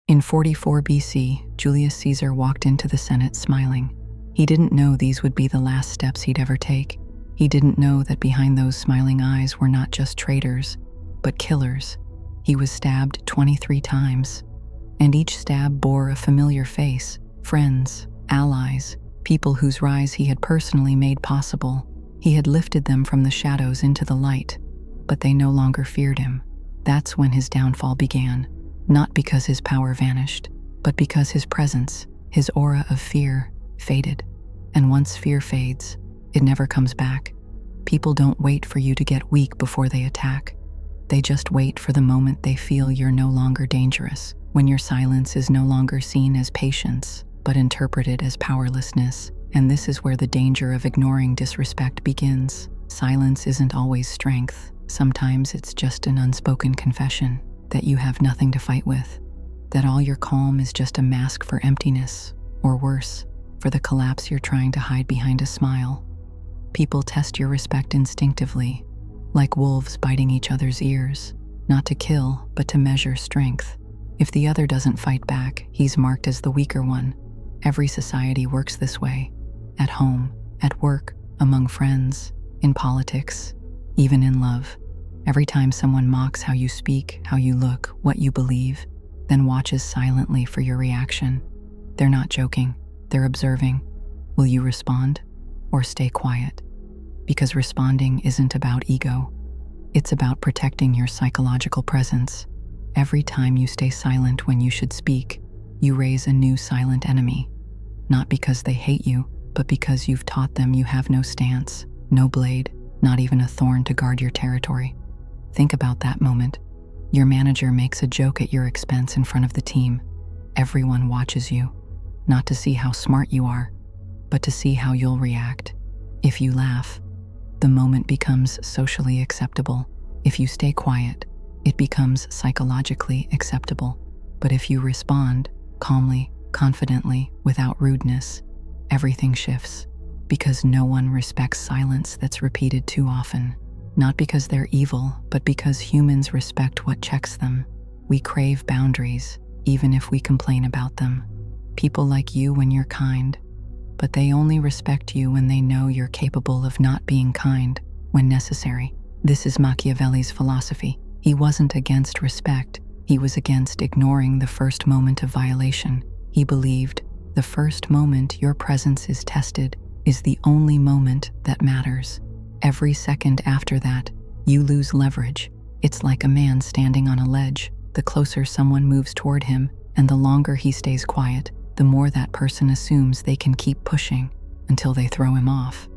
In 44 BC, Julius Caesar walked into the Senate smiling. He didn't know these would be the last steps he'd ever take. He didn't know that behind those smiling eyes were not just traitors, but killers. He was stabbed 23 times, and each stab bore a familiar face: friends, allies, people whose rise he had personally made possible. He had lifted them from the shadows into the light, but they no longer feared him. That's when his downfall began, not because his power vanished, but because his presence, his aura of fear, faded. And once fear fades, it never comes back. People don't wait for you to get weak before they attack. They just wait for the moment they feel you're no longer dangerous, when your silence is no longer seen as patience, but interpreted as powerlessness. And this is where the danger of ignoring disrespect begins. Silence isn't always strength. Sometimes it's just an unspoken confession that you have nothing to fight with, that all your calm is just a mask for emptiness, or worse, for the collapse you're trying to hide behind a smile. People test your respect instinctively, like wolves biting each other's ears, not to kill, but to measure strength. If the other doesn't fight back, he's marked as the weaker one. Every society works this way. At home, at work, among friends, in politics, even in love. Every time someone mocks how you speak, how you look, what you believe, then watches silently for your reaction. They're not joking, they're observing. Will you respond or stay quiet? Because responding isn't about ego. It's about protecting your psychological presence. Every time you stay silent when you should speak, you raise a new silent enemy. Not because they hate you, but because you've taught them you have no stance, no blade, not even a thorn to guard your territory. Think about that moment. Your manager makes a joke at your expense in front of the team. Everyone watches you, not to see how smart you are, but to see how you'll react. If you laugh, the moment becomes socially acceptable. If you stay quiet, it becomes psychologically acceptable. But if you respond calmly, confidently, without rudeness, everything shifts, because no one respects silence that's repeated too often. Not because they're evil, but because humans respect what checks them. We crave boundaries, even if we complain about them. People like you when you're kind, but they only respect you when they know you're capable of not being kind when necessary. This is Machiavelli's philosophy. He wasn't against respect, he was against ignoring the first moment of violation. He believed the first moment your presence is tested is the only moment that matters. Every second after that, you lose leverage. It's like a man standing on a ledge. The closer someone moves toward him, and the longer he stays quiet, the more that person assumes they can keep pushing until they throw him off.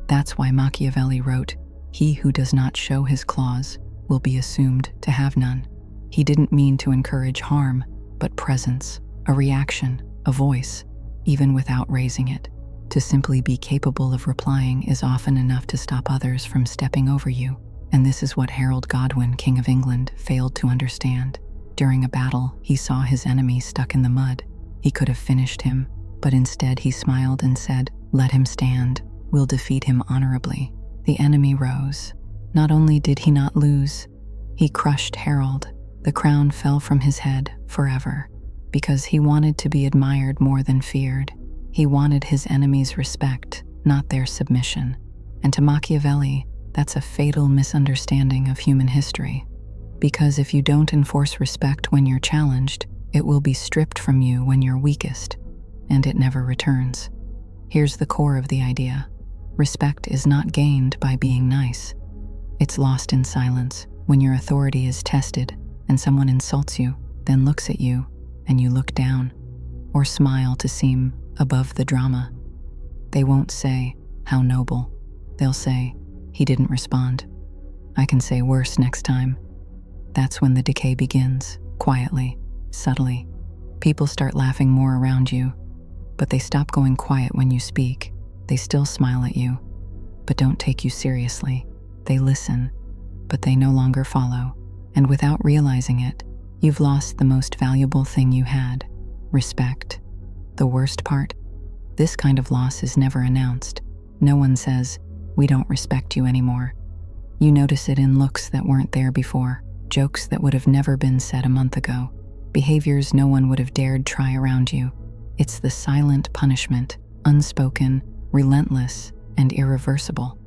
That's why Machiavelli wrote, "He who does not show his claws will be assumed to have none." He didn't mean to encourage harm, but presence, a reaction, a voice, even without raising it. To simply be capable of replying is often enough to stop others from stepping over you. And this is what Harold Godwin, King of England, failed to understand. During a battle, he saw his enemy stuck in the mud. He could have finished him, but instead he smiled and said, "Let him stand. We'll defeat him honorably." The enemy rose. Not only did he not lose, he crushed Harold. The crown fell from his head forever, because he wanted to be admired more than feared. He wanted his enemies' respect, not their submission. And to Machiavelli, that's a fatal misunderstanding of human history. Because if you don't enforce respect when you're challenged, it will be stripped from you when you're weakest, and it never returns. Here's the core of the idea. Respect is not gained by being nice. It's lost in silence when your authority is tested and someone insults you, then looks at you, and you look down, or smile to seem above the drama. They won't say, "How noble." They'll say, "He didn't respond. I can say worse next time." That's when the decay begins, quietly, subtly. People start laughing more around you, but they stop going quiet when you speak. They still smile at you, but don't take you seriously. They listen, but they no longer follow. And without realizing it, you've lost the most valuable thing you had: respect. The worst part? This kind of loss is never announced. No one says, "We don't respect you anymore." You notice it in looks that weren't there before, jokes that would have never been said a month ago, behaviors no one would have dared try around you. It's the silent punishment, unspoken, relentless, and irreversible.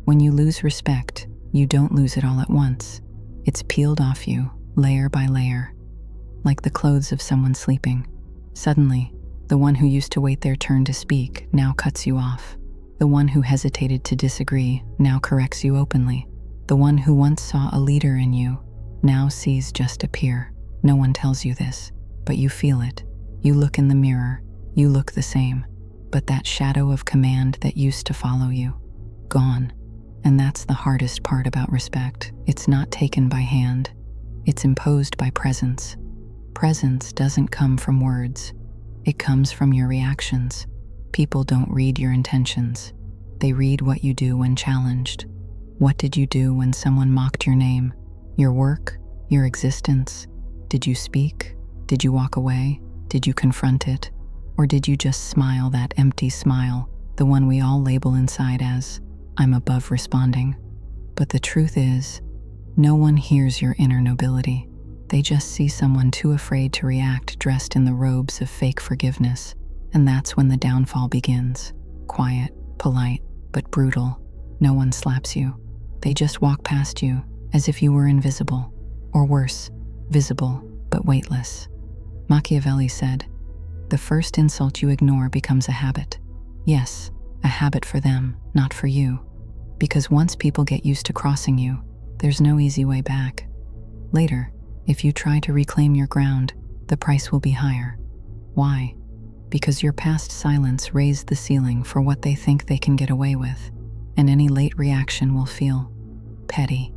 When you lose respect, you don't lose it all at once. It's peeled off you, layer by layer, like the clothes of someone sleeping. Suddenly, the one who used to wait their turn to speak now cuts you off. The one who hesitated to disagree now corrects you openly. The one who once saw a leader in you now sees just a peer. No one tells you this, but you feel it. You look in the mirror, you look the same, but that shadow of command that used to follow you, gone. And that's the hardest part about respect. It's not taken by hand, it's imposed by presence. Presence doesn't come from words, it comes from your reactions. People don't read your intentions, they read what you do when challenged. What did you do when someone mocked your name, your work, your existence? Did you speak? Did you walk away? Did you confront it? Or did you just smile that empty smile, the one we all label inside as, "I'm above responding"? But the truth is, no one hears your inner nobility. They just see someone too afraid to react, dressed in the robes of fake forgiveness. And that's when the downfall begins. Quiet, polite, but brutal. No one slaps you. They just walk past you as if you were invisible. Or worse, visible but weightless. Machiavelli said, "The first insult you ignore becomes a habit." Yes, a habit for them, not for you. Because once people get used to crossing you, there's no easy way back. Later, if you try to reclaim your ground, the price will be higher. Why? Because your past silence raised the ceiling for what they think they can get away with, and any late reaction will feel petty.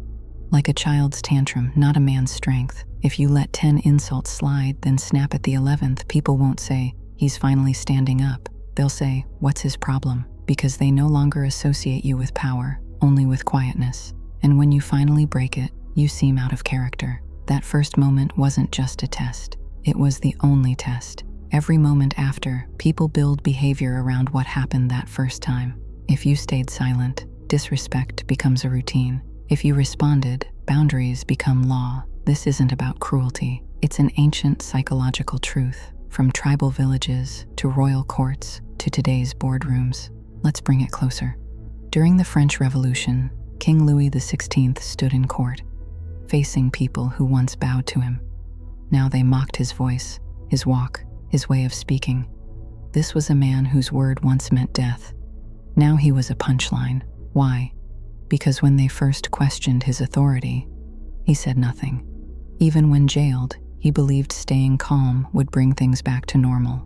Like a child's tantrum, not a man's strength. If you let 10 insults slide, then snap at the 11th, people won't say, "He's finally standing up." They'll say, "What's his problem?" Because they no longer associate you with power, only with quietness. And when you finally break it, you seem out of character. That first moment wasn't just a test. It was the only test. Every moment after, people build behavior around what happened that first time. If you stayed silent, disrespect becomes a routine. If you responded, boundaries become law. This isn't about cruelty. It's an ancient psychological truth. From tribal villages to royal courts to today's boardrooms. Let's bring it closer. During the French Revolution, King Louis XVI stood in court, facing people who once bowed to him. Now they mocked his voice, his walk, his way of speaking. This was a man whose word once meant death. Now he was a punchline. Why? Because when they first questioned his authority, he said nothing. Even when jailed, he believed staying calm would bring things back to normal.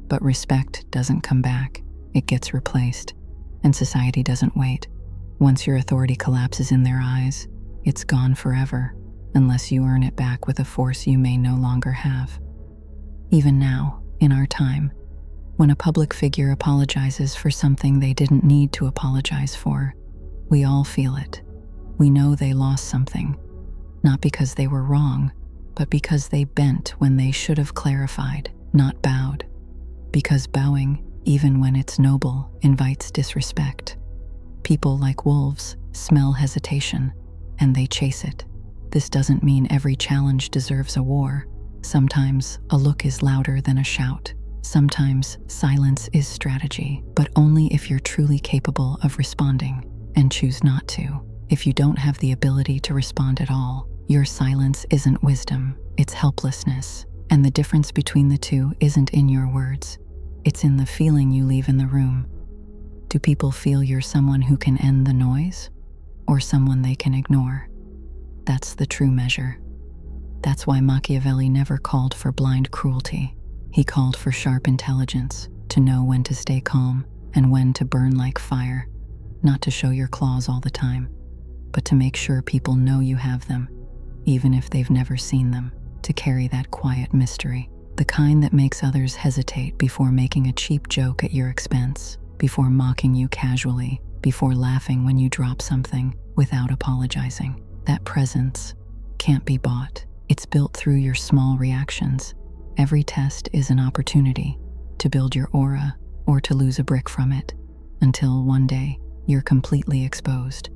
But respect doesn't come back, it gets replaced. And society doesn't wait. Once your authority collapses in their eyes, it's gone forever, unless you earn it back with a force you may no longer have. Even now, in our time, when a public figure apologizes for something they didn't need to apologize for, we all feel it. We know they lost something, not because they were wrong, but because they bent when they should have clarified, not bowed. Because bowing, even when it's noble, invites disrespect. People, like wolves, smell hesitation, and they chase it. This doesn't mean every challenge deserves a war. Sometimes a look is louder than a shout. Sometimes silence is strategy, but only if you're truly capable of responding, and choose not to. If you don't have the ability to respond at all, your silence isn't wisdom, it's helplessness. And the difference between the two isn't in your words, it's in the feeling you leave in the room. Do people feel you're someone who can end the noise, or someone they can ignore? That's the true measure. That's why Machiavelli never called for blind cruelty. He called for sharp intelligence, to know when to stay calm and when to burn like fire. Not to show your claws all the time, but to make sure people know you have them, even if they've never seen them. To carry that quiet mystery, the kind that makes others hesitate before making a cheap joke at your expense, before mocking you casually, before laughing when you drop something without apologizing. That presence can't be bought. It's built through your small reactions. Every test is an opportunity to build your aura or to lose a brick from it, until one day you're completely exposed.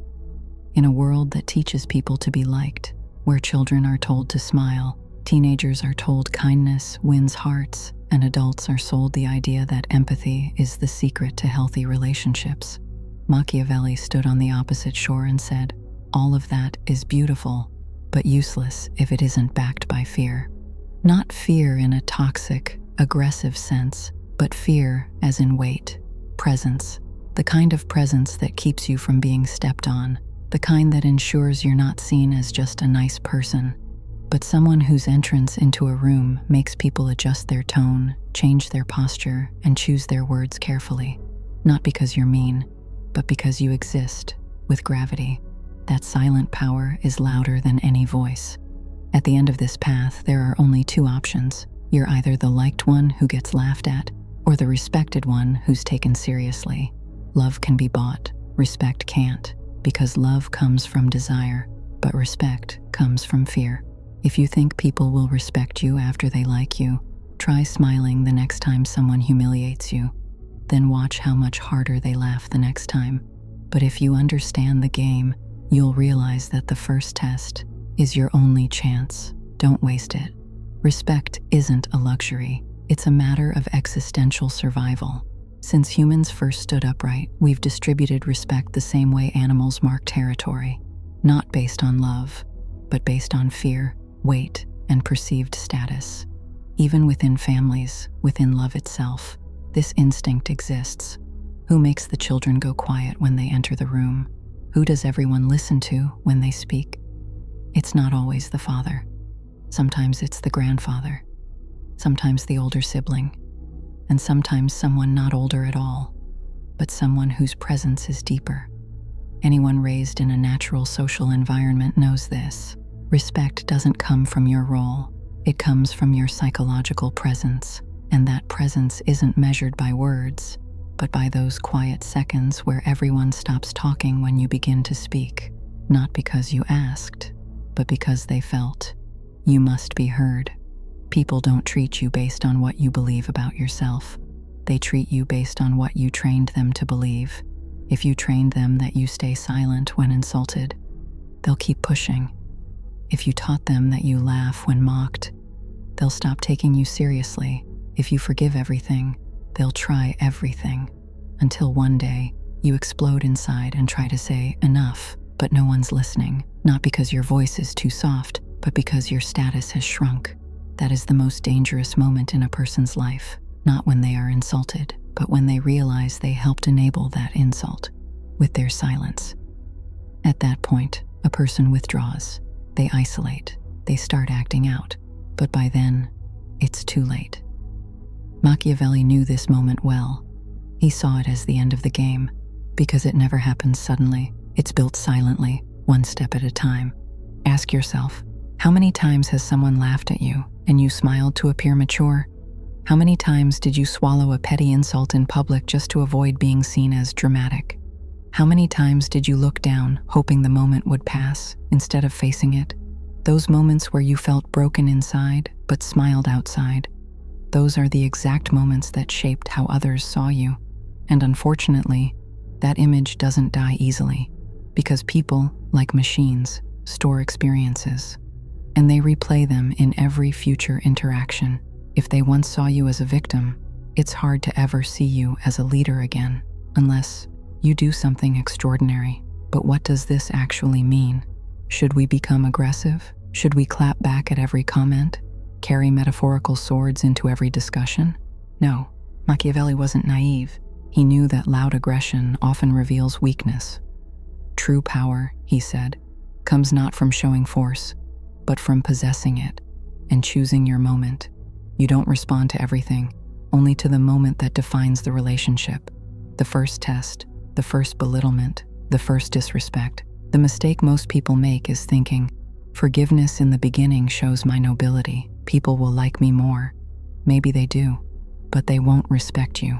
In a world that teaches people to be liked, where children are told to smile, Teenagers are told kindness wins hearts, and adults are sold the idea that empathy is the secret to healthy relationships. Machiavelli stood on the opposite shore and said, "All of that is beautiful, but useless if it isn't backed by fear." Not fear in a toxic, aggressive sense, but fear as in weight, presence, the kind of presence that keeps you from being stepped on, the kind that ensures you're not seen as just a nice person, but someone whose entrance into a room makes people adjust their tone, change their posture, and choose their words carefully. Not because you're mean, but because you exist, with gravity. That silent power is louder than any voice. At the end of this path, there are only two options. You're either the liked one who gets laughed at, or the respected one who's taken seriously. Love can be bought, respect can't, because love comes from desire, but respect comes from fear. If you think people will respect you after they like you, try smiling the next time someone humiliates you. Then watch how much harder they laugh the next time. But if you understand the game, you'll realize that the first test is your only chance. Don't waste it. Respect isn't a luxury. It's a matter of existential survival. Since humans first stood upright, we've distributed respect the same way animals mark territory. Not based on love, but based on fear, weight, and perceived status. Even within families, within love itself, this instinct exists. Who makes the children go quiet when they enter the room? Who does everyone listen to when they speak? It's not always the father. Sometimes it's the grandfather. Sometimes the older sibling. And sometimes someone not older at all, but someone whose presence is deeper. Anyone raised in a natural social environment knows this. Respect doesn't come from your role. It comes from your psychological presence, and that presence isn't measured by words, but by those quiet seconds where everyone stops talking when you begin to speak, not because you asked, but because they felt. You must be heard. People don't treat you based on what you believe about yourself. They treat you based on what you trained them to believe. If you trained them that you stay silent when insulted, they'll keep pushing. If you taught them that you laugh when mocked, they'll stop taking you seriously. If you forgive everything, they'll try everything. Until one day, you explode inside and try to say enough, but no one's listening. Not because your voice is too soft, but because your status has shrunk. That is the most dangerous moment in a person's life. Not when they are insulted, but when they realize they helped enable that insult with their silence. At that point, a person withdraws. They isolate. They start acting out. But by then, it's too late. Machiavelli knew this moment well. He saw it as the end of the game, because it never happens suddenly. It's built silently, one step at a time. Ask yourself, how many times has someone laughed at you and you smiled to appear mature? How many times did you swallow a petty insult in public just to avoid being seen as dramatic? How many times did you look down, hoping the moment would pass, instead of facing it? Those moments where you felt broken inside, but smiled outside. Those are the exact moments that shaped how others saw you. And unfortunately, that image doesn't die easily, because people, like machines, store experiences, and they replay them in every future interaction. If they once saw you as a victim, it's hard to ever see you as a leader again, unless you do something extraordinary. But what does this actually mean? Should we become aggressive? Should we clap back at every comment? Carry metaphorical swords into every discussion? No, Machiavelli wasn't naive. He knew that loud aggression often reveals weakness. True power, he said, comes not from showing force, but from possessing it and choosing your moment. You don't respond to everything, only to the moment that defines the relationship. The first test, the first belittlement, the first disrespect. The mistake most people make is thinking, forgiveness in the beginning shows my nobility. People will like me more. Maybe they do, but they won't respect you.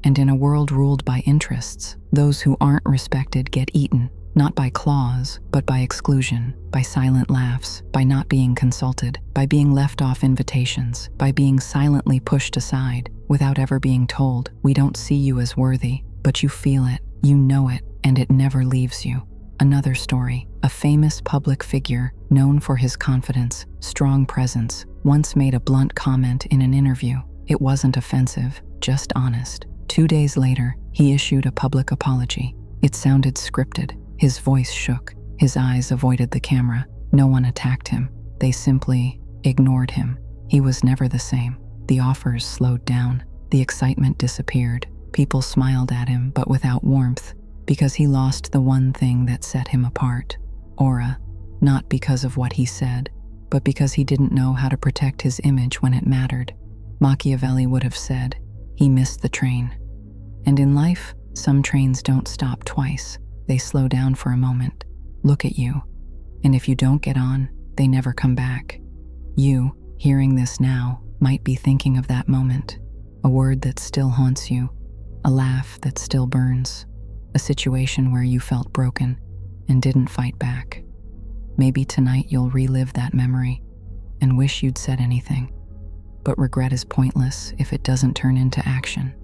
And in a world ruled by interests, those who aren't respected get eaten, not by claws, but by exclusion, by silent laughs, by not being consulted, by being left off invitations, by being silently pushed aside, without ever being told, we don't see you as worthy, but you feel it, you know it, and it never leaves you. Another story, a famous public figure known for his confidence, strong presence, once made a blunt comment in an interview. It wasn't offensive, just honest. 2 days later, he issued a public apology. It sounded scripted. His voice shook. His eyes avoided the camera. No one attacked him. They simply ignored him. He was never the same. The offers slowed down. The excitement disappeared. People smiled at him, but without warmth, because he lost the one thing that set him apart: aura. Not because of what he said, but because he didn't know how to protect his image when it mattered. Machiavelli would have said, he missed the train. And in life, some trains don't stop twice. They slow down for a moment, look at you, and if you don't get on, they never come back. You, hearing this now, might be thinking of that moment, a word that still haunts you, a laugh that still burns, a situation where you felt broken and didn't fight back. Maybe tonight you'll relive that memory and wish you'd said anything. But regret is pointless if it doesn't turn into action.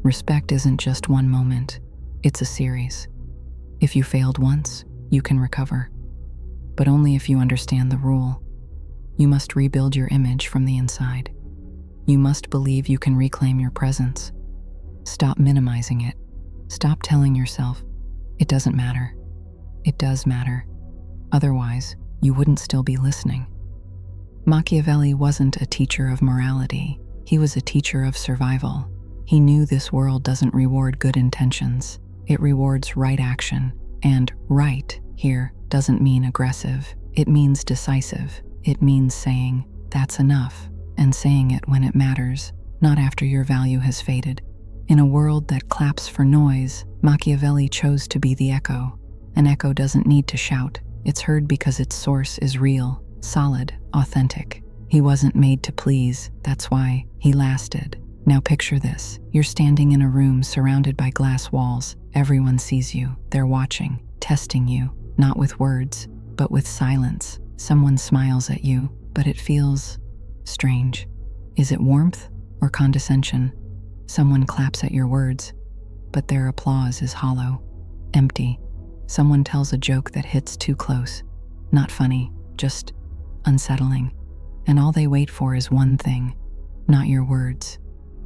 Respect isn't just one moment, it's a series. If you failed once, you can recover. But only if you understand the rule. You must rebuild your image from the inside. You must believe you can reclaim your presence. Stop minimizing it. Stop telling yourself, it doesn't matter. It does matter. Otherwise, you wouldn't still be listening. Machiavelli wasn't a teacher of morality. He was a teacher of survival. He knew this world doesn't reward good intentions. It rewards right action. And right here doesn't mean aggressive. It means decisive. It means saying, that's enough, and saying it when it matters, not after your value has faded. In a world that claps for noise, Machiavelli chose to be the echo. An echo doesn't need to shout. It's heard because its source is real, solid, authentic. He wasn't made to please. That's why he lasted. Now picture this. You're standing in a room surrounded by glass walls. Everyone sees you. They're watching, testing you, not with words, but with silence. Someone smiles at you, but it feels strange. Is it warmth or condescension? Someone claps at your words, but their applause is hollow, empty. Someone tells a joke that hits too close. Not funny, just unsettling. And all they wait for is one thing, not your words,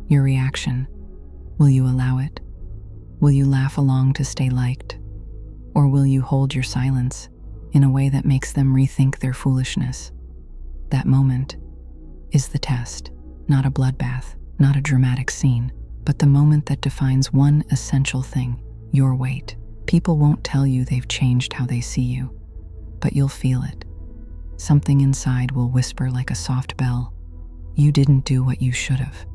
your reaction. Will you allow it? Will you laugh along to stay liked? Or will you hold your silence in a way that makes them rethink their foolishness? That moment is the test, not a bloodbath, not a dramatic scene, but the moment that defines one essential thing: your weight. People won't tell you they've changed how they see you, but you'll feel it. Something inside will whisper like a soft bell, you didn't do what you should have.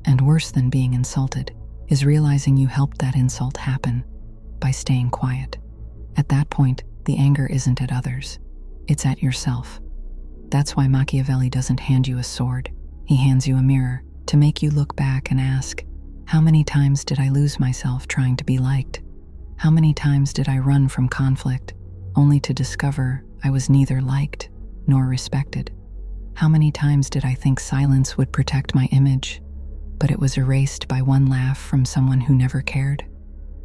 And worse than being insulted is realizing you helped that insult happen by staying quiet. At that point, the anger isn't at others, it's at yourself. That's why Machiavelli doesn't hand you a sword. He hands you a mirror to make you look back and ask, how many times did I lose myself trying to be liked? How many times did I run from conflict, only to discover I was neither liked nor respected? How many times did I think silence would protect my image, but it was erased by one laugh from someone who never cared?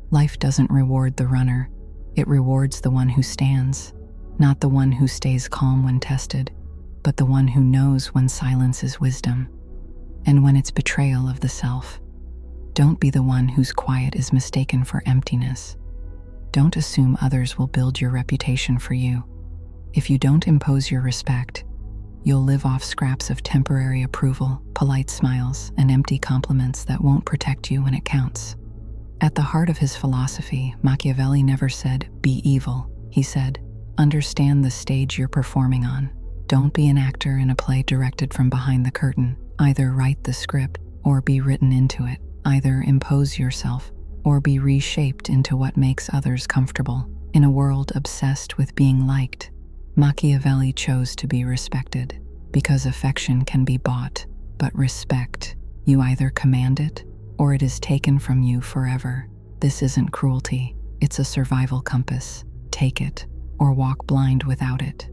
Life doesn't reward the runner, it rewards the one who stands, not the one who stays calm when tested, but the one who knows when silence is wisdom, and when it's betrayal of the self. Don't be the one whose quiet is mistaken for emptiness. Don't assume others will build your reputation for you. If you don't impose your respect, you'll live off scraps of temporary approval, polite smiles, and empty compliments that won't protect you when it counts. At the heart of his philosophy, Machiavelli never said, be evil. He said, understand the stage you're performing on. Don't be an actor in a play directed from behind the curtain. Either write the script or be written into it. Either impose yourself or be reshaped into what makes others comfortable. In a world obsessed with being liked, Machiavelli chose to be respected, because affection can be bought, but respect, you either command it or it is taken from you forever. This isn't cruelty, it's a survival compass. Take it or walk blind without it.